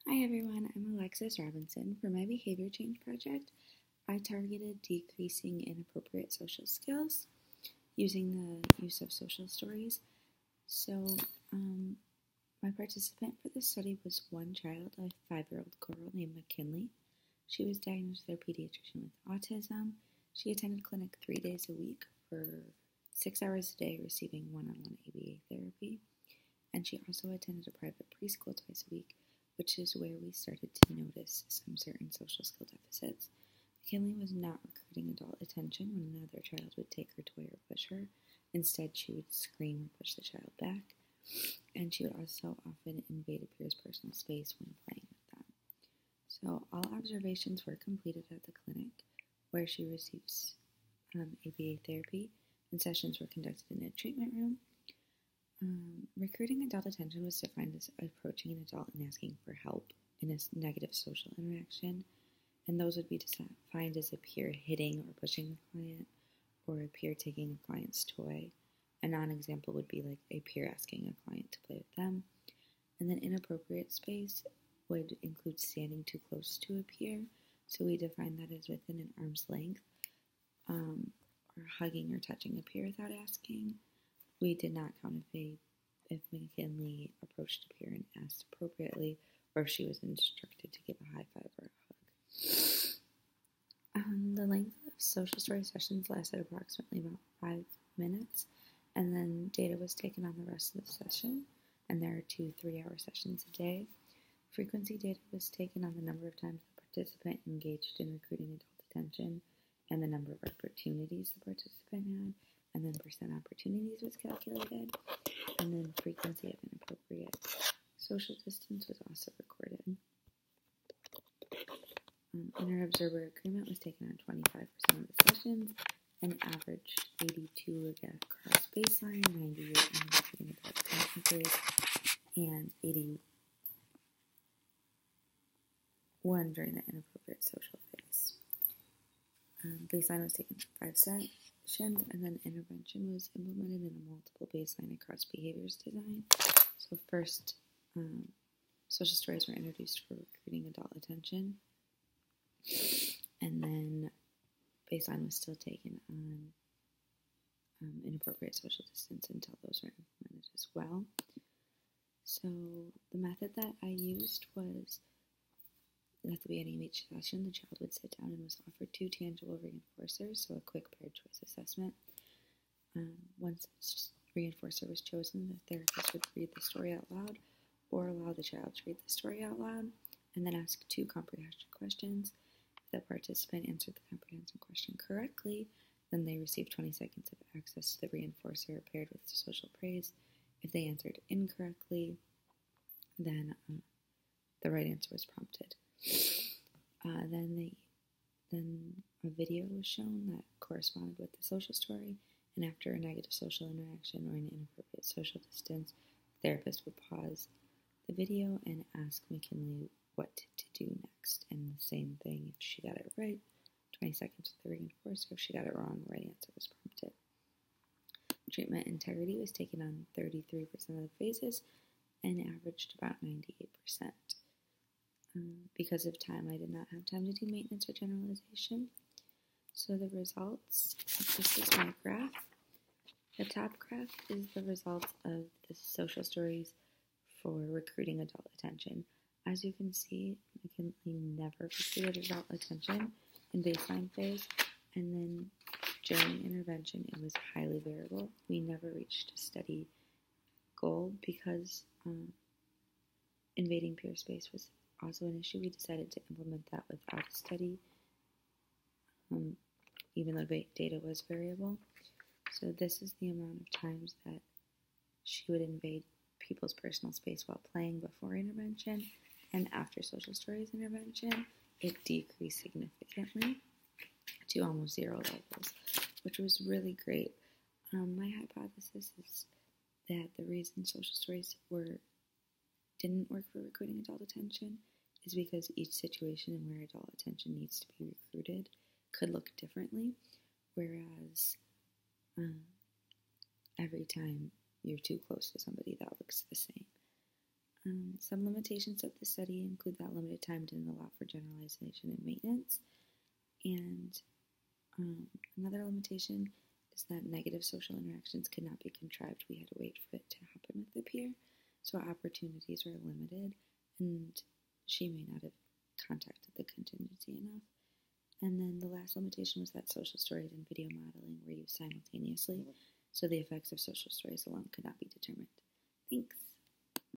Hi everyone, I'm Alexis Robinson. For my behavior change project, I targeted decreasing inappropriate social skills using the use of social stories. So, my participant for this study was one child, a 5-year-old girl named McKinley. She was diagnosed with her pediatrician with autism. She attended clinic 3 days a week for 6 hours a day, receiving one-on-one ABA therapy. And she also attended a private preschool twice a week, which is where we started to notice some certain social skill deficits. McKinley was not recruiting adult attention when another child would take her toy or push her. Instead, she would scream or push the child back, and she would also often invade a peer's personal space when playing with them. So all observations were completed at the clinic, where she receives ABA therapy, and sessions were conducted in a treatment room. Recruiting adult attention was defined as approaching an adult and asking for help in a negative social interaction, and those would be defined as a peer hitting or pushing the client, or a peer taking a client's toy. A non-example would be like a peer asking a client to play with them. And then inappropriate space would include standing too close to a peer, so we define that as within an arm's length, or hugging or touching a peer without asking. We did not count if McKinley approached a peer and asked appropriately, or if she was instructed to give a high five or a hug. The length of social story sessions lasted approximately about 5 minutes, and then data was taken on the rest of the session, and there are 2 3-hour sessions a day. Frequency data was taken on the number of times the participant engaged in recruiting adult attention, and the number of opportunities the participant had, and then percent opportunities was calculated, and then frequency of inappropriate social distance was also recorded. Inter-observer agreement was taken on 25% of the sessions, and averaged 82 across baseline, 98 in the recruiting adult attention phase, and 81 during the inappropriate social phase. Baseline was taken for 5 sessions, and then intervention was implemented in a multiple baseline across behaviors design. So first, social stories were introduced for recruiting adult attention, and then baseline was still taken on inappropriate social distance until those were implemented as well. So the method that I used was, at the beginning of each session, the child would sit down and was offered 2 tangible reinforcers, so a quick paired choice assessment. Once the reinforcer was chosen, the therapist would read the story out loud, or allow the child to read the story out loud, and then ask 2 comprehension questions. If the participant answered the comprehension question correctly, then they received 20 seconds of access to the reinforcer paired with social praise. If they answered incorrectly, then the right answer was prompted. Then a video was shown that corresponded with the social story, and after a negative social interaction or an inappropriate social distance, the therapist would pause the video and ask McKinley what to do next. And the same thing, if she got it right, 20 seconds with the reinforcer. If she got it wrong, the right answer was prompted. Treatment integrity was taken on 33% of the phases and averaged about 98%. Because of time, I did not have time to do maintenance or generalization. So the results, this is my graph. The top graph is the results of the social stories for recruiting adult attention. As you can see, McKinley never recruited adult attention in baseline phase, and then during intervention, it was highly variable. We never reached a steady goal because invading peer space was also an issue. We decided to implement that without a study, even though data was variable. So this is the amount of times that she would invade people's personal space while playing before intervention, and after social stories intervention, it decreased significantly to almost 0 levels, which was really great. My hypothesis is that the reason social stories didn't work for recruiting adult attention is because each situation where adult attention needs to be recruited could look differently, whereas every time you're too close to somebody, that looks the same. Some limitations of the study include that limited time didn't allow for generalization and maintenance. And another limitation is that negative social interactions could not be contrived. We had to wait for it to happen with the peer, so our opportunities were limited, and she may not have contacted the contingency enough. And then the last limitation was that social stories and video modeling were used simultaneously, so the effects of social stories alone could not be determined. Thanks.